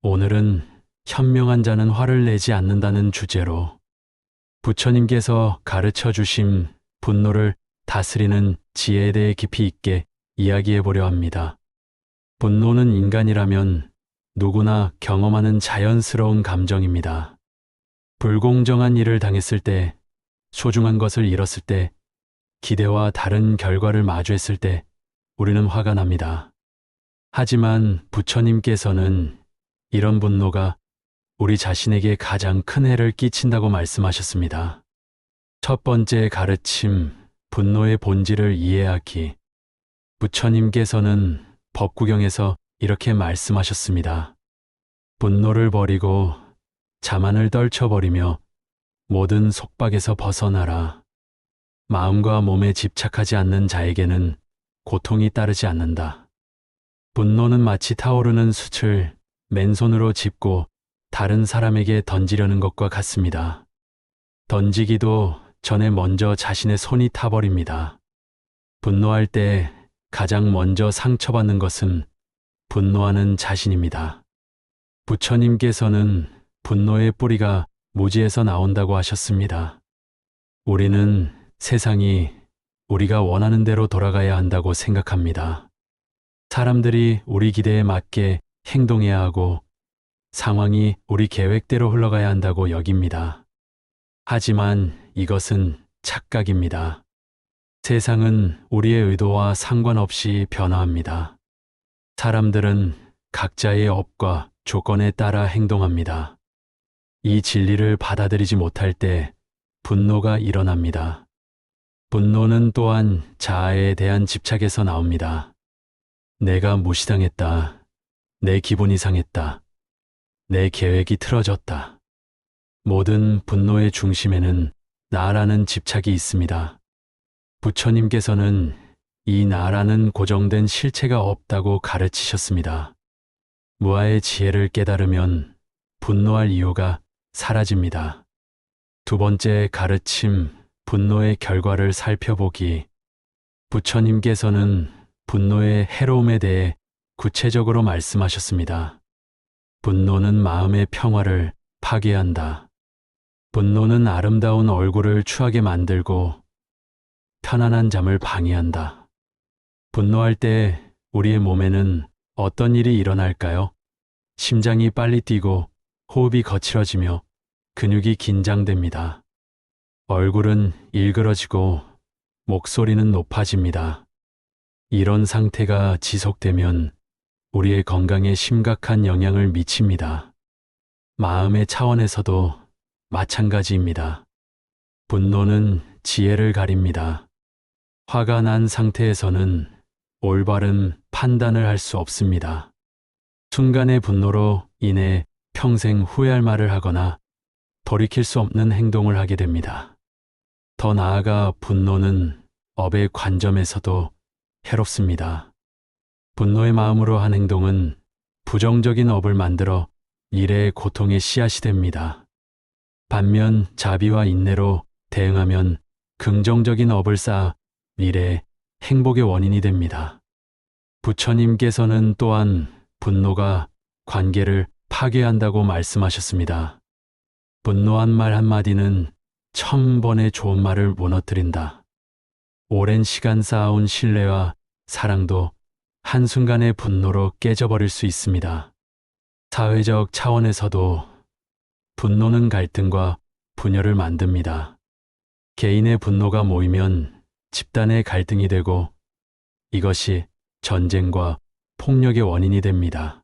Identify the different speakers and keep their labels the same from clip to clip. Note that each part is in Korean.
Speaker 1: 오늘은 현명한 자는 화를 내지 않는다는 주제로 부처님께서 가르쳐 주신 분노를 다스리는 지혜에 대해 깊이 있게 이야기해 보려 합니다. 분노는 인간이라면 누구나 경험하는 자연스러운 감정입니다. 불공정한 일을 당했을 때, 소중한 것을 잃었을 때, 기대와 다른 결과를 마주했을 때 우리는 화가 납니다. 하지만 부처님께서는 이런 분노가 우리 자신에게 가장 큰 해를 끼친다고 말씀하셨습니다. 첫 번째 가르침, 분노의 본질을 이해하기. 부처님께서는 법구경에서 이렇게 말씀하셨습니다. 분노를 버리고 자만을 떨쳐버리며 모든 속박에서 벗어나라. 마음과 몸에 집착하지 않는 자에게는 고통이 따르지 않는다. 분노는 마치 타오르는 숯을 맨손으로 짚고 다른 사람에게 던지려는 것과 같습니다. 던지기도 전에 먼저 자신의 손이 타버립니다. 분노할 때 가장 먼저 상처받는 것은 분노하는 자신입니다. 부처님께서는 분노의 뿌리가 무지에서 나온다고 하셨습니다. 우리는 세상이 우리가 원하는 대로 돌아가야 한다고 생각합니다. 사람들이 우리 기대에 맞게 행동해야 하고 상황이 우리 계획대로 흘러가야 한다고 여깁니다. 하지만 이것은 착각입니다. 세상은 우리의 의도와 상관없이 변화합니다. 사람들은 각자의 업과 조건에 따라 행동합니다. 이 진리를 받아들이지 못할 때 분노가 일어납니다. 분노는 또한 자아에 대한 집착에서 나옵니다. 내가 무시당했다. 내 기분이 상했다. 내 계획이 틀어졌다. 모든 분노의 중심에는 나라는 집착이 있습니다. 부처님께서는 이 나라는 고정된 실체가 없다고 가르치셨습니다. 무아의 지혜를 깨달으면 분노할 이유가 사라집니다. 두 번째 가르침, 분노의 결과를 살펴보기. 부처님께서는 분노의 해로움에 대해 구체적으로 말씀하셨습니다. 분노는 마음의 평화를 파괴한다. 분노는 아름다운 얼굴을 추하게 만들고 편안한 잠을 방해한다. 분노할 때 우리의 몸에는 어떤 일이 일어날까요? 심장이 빨리 뛰고 호흡이 거칠어지며 근육이 긴장됩니다. 얼굴은 일그러지고 목소리는 높아집니다. 이런 상태가 지속되면 우리의 건강에 심각한 영향을 미칩니다. 마음의 차원에서도 마찬가지입니다. 분노는 지혜를 가립니다. 화가 난 상태에서는 올바른 판단을 할 수 없습니다. 순간의 분노로 인해 평생 후회할 말을 하거나 돌이킬 수 없는 행동을 하게 됩니다. 더 나아가 분노는 업의 관점에서도 해롭습니다. 분노의 마음으로 한 행동은 부정적인 업을 만들어 미래의 고통의 씨앗이 됩니다. 반면 자비와 인내로 대응하면 긍정적인 업을 쌓아 미래의 행복의 원인이 됩니다. 부처님께서는 또한 분노가 관계를 파괴한다고 말씀하셨습니다. 분노한 말 한마디는 1000번의 좋은 말을 무너뜨린다. 오랜 시간 쌓아온 신뢰와 사랑도 한순간의 분노로 깨져버릴 수 있습니다. 사회적 차원에서도 분노는 갈등과 분열을 만듭니다. 개인의 분노가 모이면 집단의 갈등이 되고 이것이 전쟁과 폭력의 원인이 됩니다.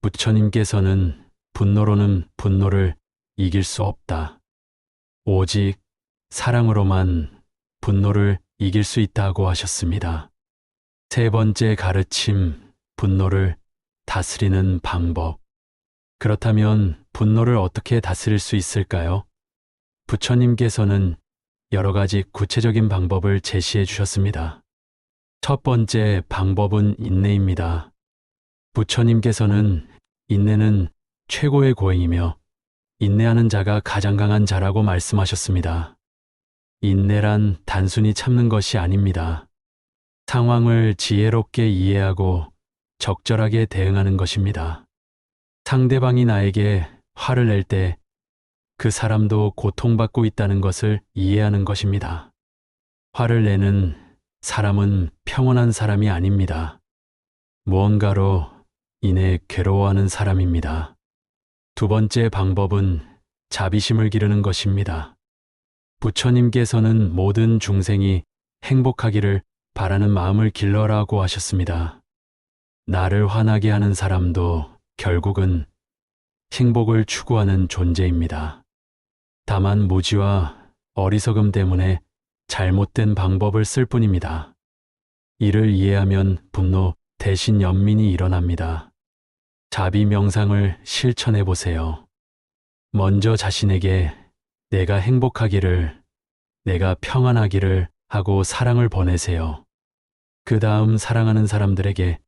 Speaker 1: 부처님께서는 분노로는 분노를 이길 수 없다. 오직 사랑으로만 분노를 이길 수 있다고 하셨습니다. 세 번째 가르침, 분노를 다스리는 방법. 그렇다면 분노를 어떻게 다스릴 수 있을까요? 부처님께서는 여러 가지 구체적인 방법을 제시해 주셨습니다. 첫 번째 방법은 인내입니다. 부처님께서는 인내는 최고의 고행이며 인내하는 자가 가장 강한 자라고 말씀하셨습니다. 인내란 단순히 참는 것이 아닙니다. 상황을 지혜롭게 이해하고 적절하게 대응하는 것입니다. 상대방이 나에게 화를 낼 때 그 사람도 고통받고 있다는 것을 이해하는 것입니다. 화를 내는 사람은 평온한 사람이 아닙니다. 무언가로 인해 괴로워하는 사람입니다. 두 번째 방법은 자비심을 기르는 것입니다. 부처님께서는 모든 중생이 행복하기를 바라는 마음을 길러라고 하셨습니다. 나를 화나게 하는 사람도 결국은 행복을 추구하는 존재입니다. 다만 무지와 어리석음 때문에 잘못된 방법을 쓸 뿐입니다. 이를 이해하면 분노 대신 연민이 일어납니다. 자비 명상을 실천해 보세요. 먼저 자신에게 내가 행복하기를, 내가 평안하기를 하고 사랑을 보내세요. 그 다음 사랑하는 사람들에게,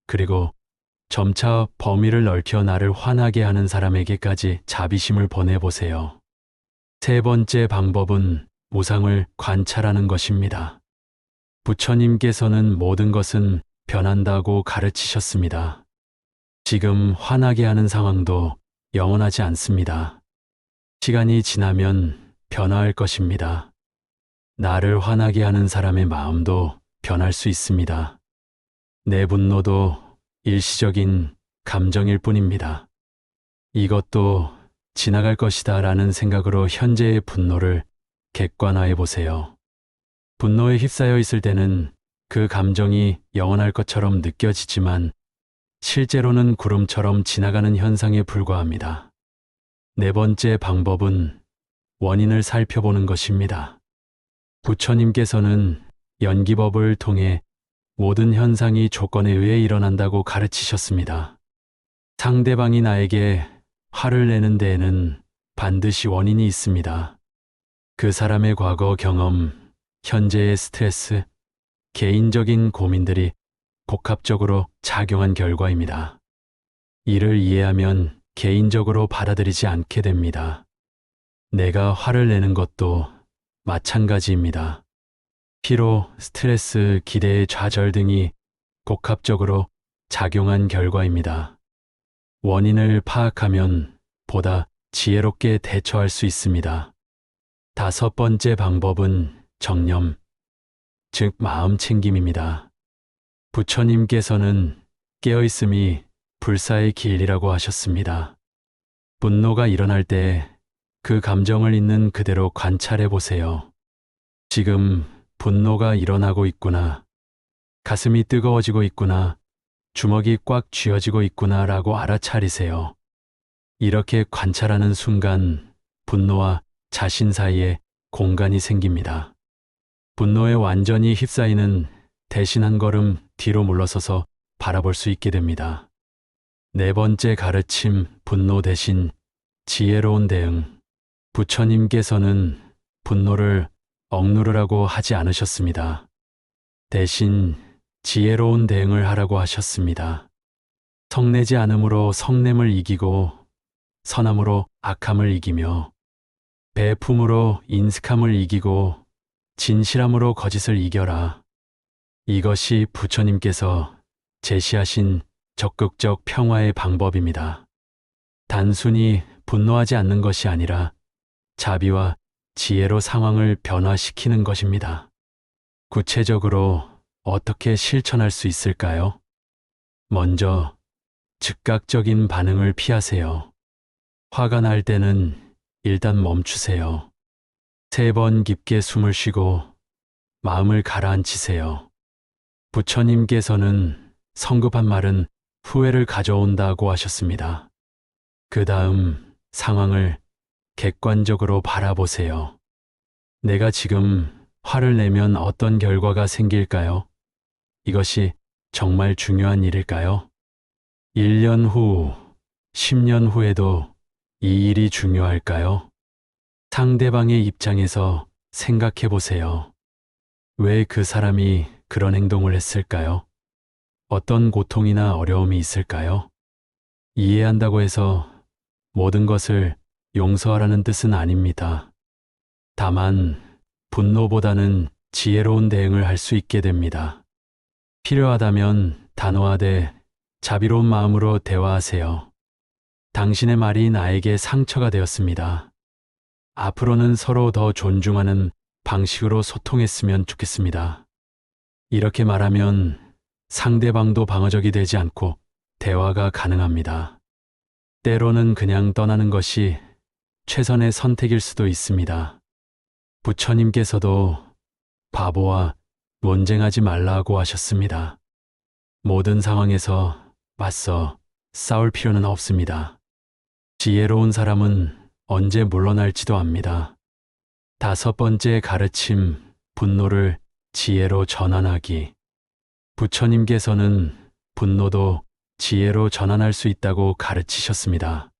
Speaker 1: 그리고 점차 범위를 넓혀 나를 화나게 하는 사람에게까지 자비심을 보내보세요. 세 번째 방법은 우상을 관찰하는 것입니다. 부처님께서는 모든 것은 변한다고 가르치셨습니다. 지금 화나게 하는 상황도 영원하지 않습니다. 시간이 지나면 변화할 것입니다. 나를 화나게 하는 사람의 마음도 변할 수 있습니다. 내 분노도 일시적인 감정일 뿐입니다. 이것도 지나갈 것이다 라는 생각으로 현재의 분노를 객관화해 보세요. 분노에 휩싸여 있을 때는 그 감정이 영원할 것처럼 느껴지지만 실제로는 구름처럼 지나가는 현상에 불과합니다. 네 번째 방법은 원인을 살펴보는 것입니다. 부처님께서는 연기법을 통해 모든 현상이 조건에 의해 일어난다고 가르치셨습니다. 상대방이 나에게 화를 내는 데에는 반드시 원인이 있습니다. 그 사람의 과거 경험, 현재의 스트레스, 개인적인 고민들이 복합적으로 작용한 결과입니다. 이를 이해하면 개인적으로 받아들이지 않게 됩니다. 내가 화를 내는 것도 마찬가지입니다. 피로, 스트레스, 기대의 좌절 등이 복합적으로 작용한 결과입니다. 원인을 파악하면 보다 지혜롭게 대처할 수 있습니다. 다섯 번째 방법은 정념, 즉 마음 챙김입니다. 부처님께서는 깨어있음이 불사의 길이라고 하셨습니다. 분노가 일어날 때 그 감정을 있는 그대로 관찰해 보세요. 지금 분노가 일어나고 있구나, 가슴이 뜨거워지고 있구나, 주먹이 꽉 쥐어지고 있구나 라고 알아차리세요. 이렇게 관찰하는 순간 분노와 자신 사이에 공간이 생깁니다. 분노에 완전히 휩싸이는 대신 한 걸음 뒤로 물러서서 바라볼 수 있게 됩니다. 네 번째 가르침, 분노 대신 지혜로운 대응. 부처님께서는 분노를 억누르라고 하지 않으셨습니다. 대신 지혜로운 대응을 하라고 하셨습니다. 성내지 않음으로 성냄을 이기고, 선함으로 악함을 이기며, 배품으로 인색함을 이기고, 진실함으로 거짓을 이겨라. 이것이 부처님께서 제시하신 적극적 평화의 방법입니다. 단순히 분노하지 않는 것이 아니라 자비와 지혜로 상황을 변화시키는 것입니다. 구체적으로 어떻게 실천할 수 있을까요? 먼저 즉각적인 반응을 피하세요. 화가 날 때는 일단 멈추세요. 3번 깊게 숨을 쉬고 마음을 가라앉히세요. 부처님께서는 성급한 말은 후회를 가져온다고 하셨습니다. 그 다음 상황을 객관적으로 바라보세요. 내가 지금 화를 내면 어떤 결과가 생길까요? 이것이 정말 중요한 일일까요? 1년 후, 10년 후에도 이 일이 중요할까요? 상대방의 입장에서 생각해 보세요. 왜 그 사람이 그런 행동을 했을까요? 어떤 고통이나 어려움이 있을까요? 이해한다고 해서 모든 것을 용서하라는 뜻은 아닙니다. 다만 분노보다는 지혜로운 대응을 할 수 있게 됩니다. 필요하다면 단호하되 자비로운 마음으로 대화하세요. 당신의 말이 나에게 상처가 되었습니다. 앞으로는 서로 더 존중하는 방식으로 소통했으면 좋겠습니다. 이렇게 말하면 상대방도 방어적이 되지 않고 대화가 가능합니다. 때로는 그냥 떠나는 것이 최선의 선택일 수도 있습니다. 부처님께서도 바보와 논쟁하지 말라고 하셨습니다. 모든 상황에서 맞서 싸울 필요는 없습니다. 지혜로운 사람은 언제 물러날지도 압니다. 5번째 가르침, 분노를 지혜로 전환하기. 부처님께서는 분노도 지혜로 전환할 수 있다고 가르치셨습니다.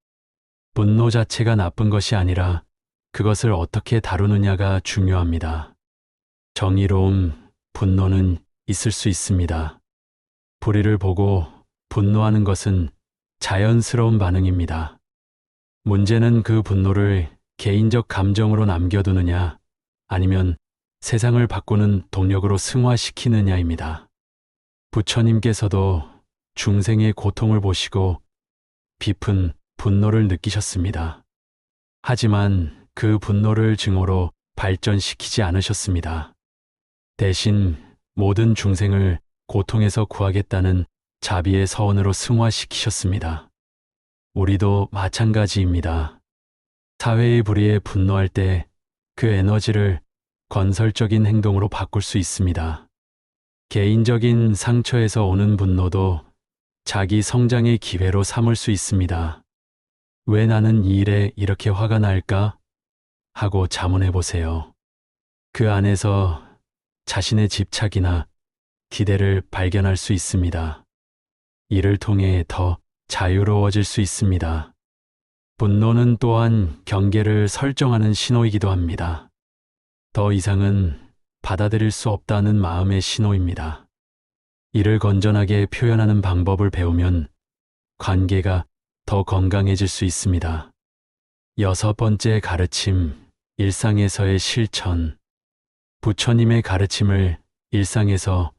Speaker 1: 분노 자체가 나쁜 것이 아니라 그것을 어떻게 다루느냐가 중요합니다. 정의로움, 분노는 있을 수 있습니다. 불의를 보고 분노하는 것은 자연스러운 반응입니다. 문제는 그 분노를 개인적 감정으로 남겨두느냐 아니면 세상을 바꾸는 동력으로 승화시키느냐입니다. 부처님께서도 중생의 고통을 보시고 깊은 분노를 느끼셨습니다. 하지만 그 분노를 증오로 발전시키지 않으셨습니다. 대신 모든 중생을 고통에서 구하겠다는 자비의 서원으로 승화시키셨습니다. 우리도 마찬가지입니다. 사회의 불의에 분노할 때 그 에너지를 건설적인 행동으로 바꿀 수 있습니다. 개인적인 상처에서 오는 분노도 자기 성장의 기회로 삼을 수 있습니다. 왜 나는 이 일에 이렇게 화가 날까? 하고 자문해 보세요. 그 안에서 자신의 집착이나 기대를 발견할 수 있습니다. 이를 통해 더 자유로워질 수 있습니다. 분노는 또한 경계를 설정하는 신호이기도 합니다. 더 이상은 받아들일 수 없다는 마음의 신호입니다. 이를 건전하게 표현하는 방법을 배우면 관계가 더 건강해질 수 있습니다. 6번째 가르침, 일상에서의 실천. 부처님의 가르침을 일상에서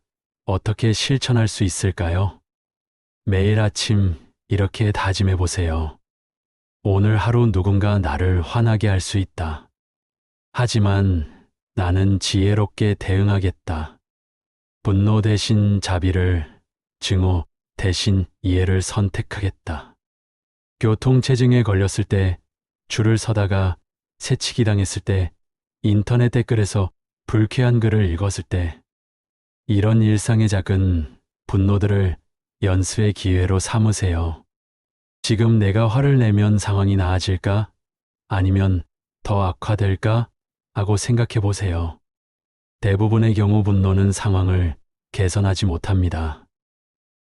Speaker 1: 어떻게 실천할 수 있을까요? 매일 아침 이렇게 다짐해 보세요. 오늘 하루 누군가 나를 화나게 할 수 있다. 하지만 나는 지혜롭게 대응하겠다. 분노 대신 자비를, 증오 대신 이해를 선택하겠다. 교통체증에 걸렸을 때, 줄을 서다가 새치기 당했을 때, 인터넷 댓글에서 불쾌한 글을 읽었을 때, 이런 일상의 작은 분노들을 연습의 기회로 삼으세요. 지금 내가 화를 내면 상황이 나아질까? 아니면 더 악화될까? 하고 생각해 보세요. 대부분의 경우 분노는 상황을 개선하지 못합니다.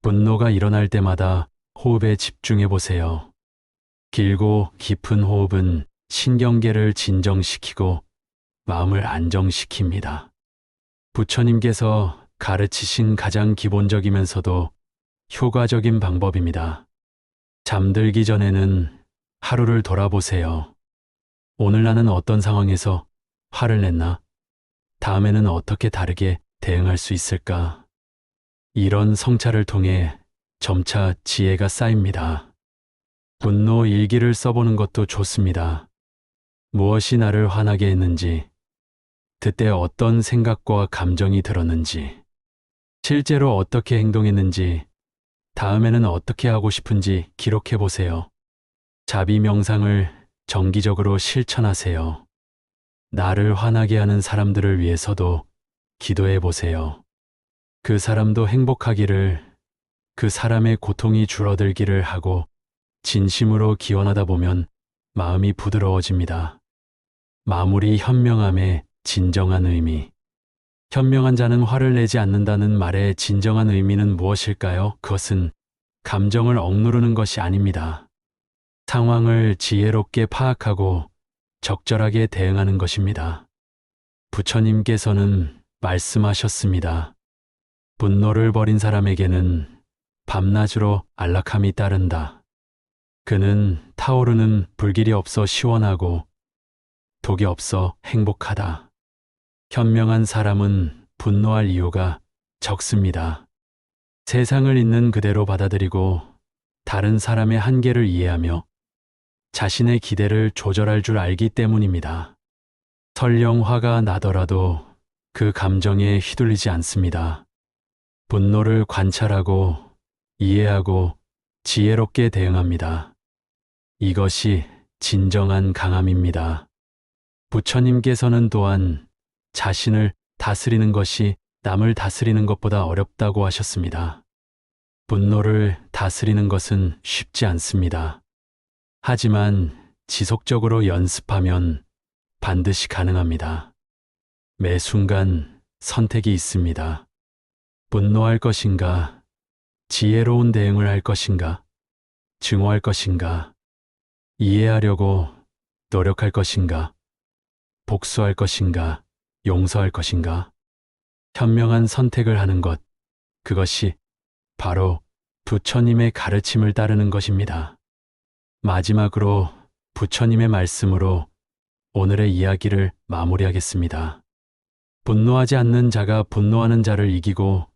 Speaker 1: 분노가 일어날 때마다 호흡에 집중해 보세요. 길고 깊은 호흡은 신경계를 진정시키고 마음을 안정시킵니다. 부처님께서 가르치신 가장 기본적이면서도 효과적인 방법입니다. 잠들기 전에는 하루를 돌아보세요. 오늘 나는 어떤 상황에서 화를 냈나? 다음에는 어떻게 다르게 대응할 수 있을까? 이런 성찰을 통해 점차 지혜가 쌓입니다. 분노 일기를 써보는 것도 좋습니다. 무엇이 나를 화나게 했는지, 그때 어떤 생각과 감정이 들었는지, 실제로 어떻게 행동했는지, 다음에는 어떻게 하고 싶은지 기록해 보세요. 자비 명상을 정기적으로 실천하세요. 나를 화나게 하는 사람들을 위해서도 기도해 보세요. 그 사람도 행복하기를, 그 사람의 고통이 줄어들기를 하고 진심으로 기원하다 보면 마음이 부드러워집니다. 마무리 현명함의 진정한 의미. 현명한 자는 화를 내지 않는다는 말의 진정한 의미는 무엇일까요? 그것은 감정을 억누르는 것이 아닙니다. 상황을 지혜롭게 파악하고 적절하게 대응하는 것입니다. 부처님께서는 말씀하셨습니다. 분노를 버린 사람에게는 밤낮으로 안락함이 따른다. 그는 타오르는 불길이 없어 시원하고 독이 없어 행복하다. 현명한 사람은 분노할 이유가 적습니다. 세상을 있는 그대로 받아들이고 다른 사람의 한계를 이해하며 자신의 기대를 조절할 줄 알기 때문입니다. 설령 화가 나더라도 그 감정에 휘둘리지 않습니다. 분노를 관찰하고 이해하고 지혜롭게 대응합니다. 이것이 진정한 강함입니다. 부처님께서는 또한 자신을 다스리는 것이 남을 다스리는 것보다 어렵다고 하셨습니다. 분노를 다스리는 것은 쉽지 않습니다. 하지만 지속적으로 연습하면 반드시 가능합니다. 매 순간 선택이 있습니다. 분노할 것인가, 지혜로운 대응을 할 것인가, 증오할 것인가, 이해하려고 노력할 것인가, 복수할 것인가, 용서할 것인가, 현명한 선택을 하는 것, 그것이 바로 부처님의 가르침을 따르는 것입니다. 마지막으로 부처님의 말씀으로 오늘의 이야기를 마무리하겠습니다. 분노하지 않는 자가 분노하는 자를 이기고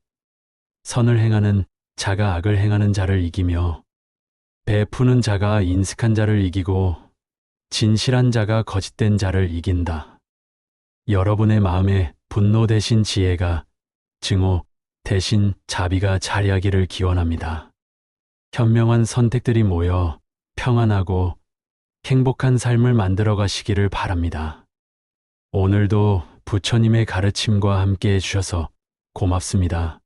Speaker 1: 선을 행하는 자가 악을 행하는 자를 이기며 베푸는 자가 인색한 자를 이기고 진실한 자가 거짓된 자를 이긴다. 여러분의 마음에 분노 대신 지혜가, 증오 대신 자비가 자리하기를 기원합니다. 현명한 선택들이 모여 평안하고 행복한 삶을 만들어 가시기를 바랍니다. 오늘도 부처님의 가르침과 함께 해주셔서 고맙습니다.